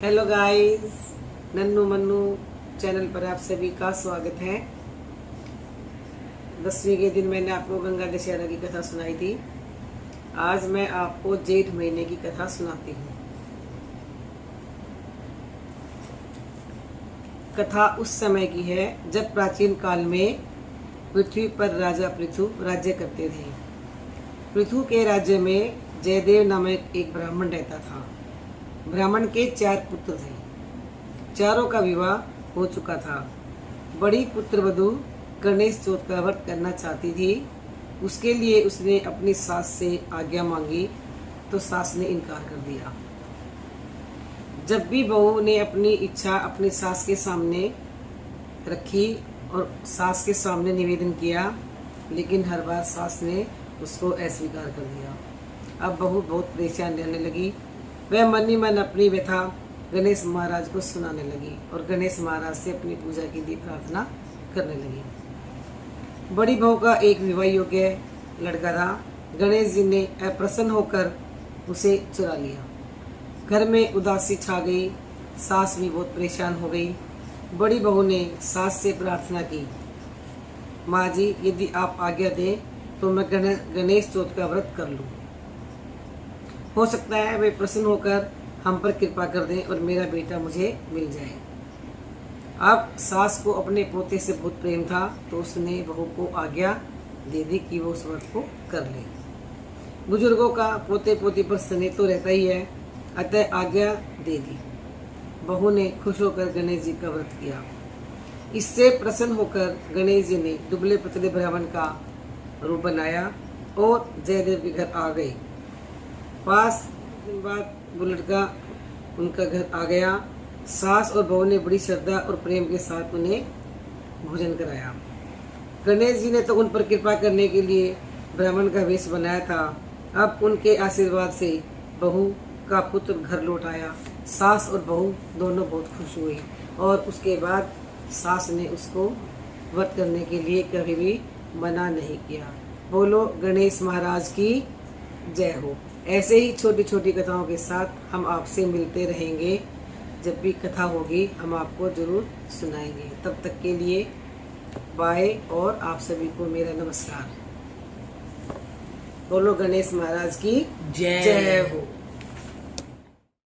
Hello guys, Nannu Mannu channel पर आप सभी का स्वागत है। 10वीं के दिन मैंने आपको गंगा दशहरा की कथा सुनाई थी। आज मैं आपको जेठ महीने की कथा सुनाती हूँ। कथा उस समय की है जब प्राचीन काल में पृथ्वी पर राजा पृथु राज्य करते थे। पृथु के राज्य में जयदेव नामक एक ब्राह्मण रहता था। ब्राह्मण के 4 पुत्र थे। चारों का विवाह हो चुका था। बड़ी पुत्रवधू गणेश चौथ का व्रत करना चाहती थी। उसके लिए उसने अपनी सास से आज्ञा मांगी तो सास ने इनकार कर दिया। जब भी बहू ने अपनी इच्छा अपनी सास के सामने रखी और सास के सामने निवेदन किया, लेकिन हर बार सास ने उसको अस्वीकार कर दिया। अब बहू बहुत परेशान रहने लगी। वह मन ही मन अपनी व्यथा गणेश महाराज को सुनाने लगी और गणेश महाराज से अपनी पूजा के लिए प्रार्थना करने लगी। बड़ी बहू का एक विवाह योग्य लड़का था। गणेश जी ने अप्रसन्न होकर उसे चुरा लिया। घर में उदासी छा गई। सास भी बहुत परेशान हो गई। बड़ी बहू ने सास से प्रार्थना की, माँ जी, यदि आप आज्ञा दें तो मैं गणेश चौथ का व्रत कर लूँ। हो सकता है वे प्रसन्न होकर हम पर कृपा कर दें और मेरा बेटा मुझे मिल जाए। अब सास को अपने पोते से बहुत प्रेम था, तो उसने बहू को आज्ञा दे दी कि वो उस व्रत को कर ले। बुजुर्गों का पोते पोती पर स्नेह तो रहता ही है, अतः आज्ञा दे दी। बहू ने खुश होकर गणेश जी का व्रत किया। इससे प्रसन्न होकर गणेश जी ने दुबले पतले ब्राह्मण का रूप बनाया और जयदेव के घर आ गए। 5 दिन बाद वो लड़का उनका घर आ गया। सास और बहू ने बड़ी श्रद्धा और प्रेम के साथ उन्हें भोजन कराया। गणेश जी ने तो उन पर कृपा करने के लिए ब्राह्मण का वेश बनाया था। अब उनके आशीर्वाद से बहू का पुत्र घर लौट आया। सास और बहू दोनों बहुत खुश हुई और उसके बाद सास ने उसको व्रत करने के लिए कभी भी मना नहीं किया। बोलो गणेश महाराज की जय हो। ऐसे ही छोटी छोटी कथाओं के साथ हम आपसे मिलते रहेंगे। जब भी कथा होगी हम आपको जरूर सुनाएंगे। तब तक के लिए बाय और आप सभी को मेरा नमस्कार। बोलो गणेश महाराज की जय हो।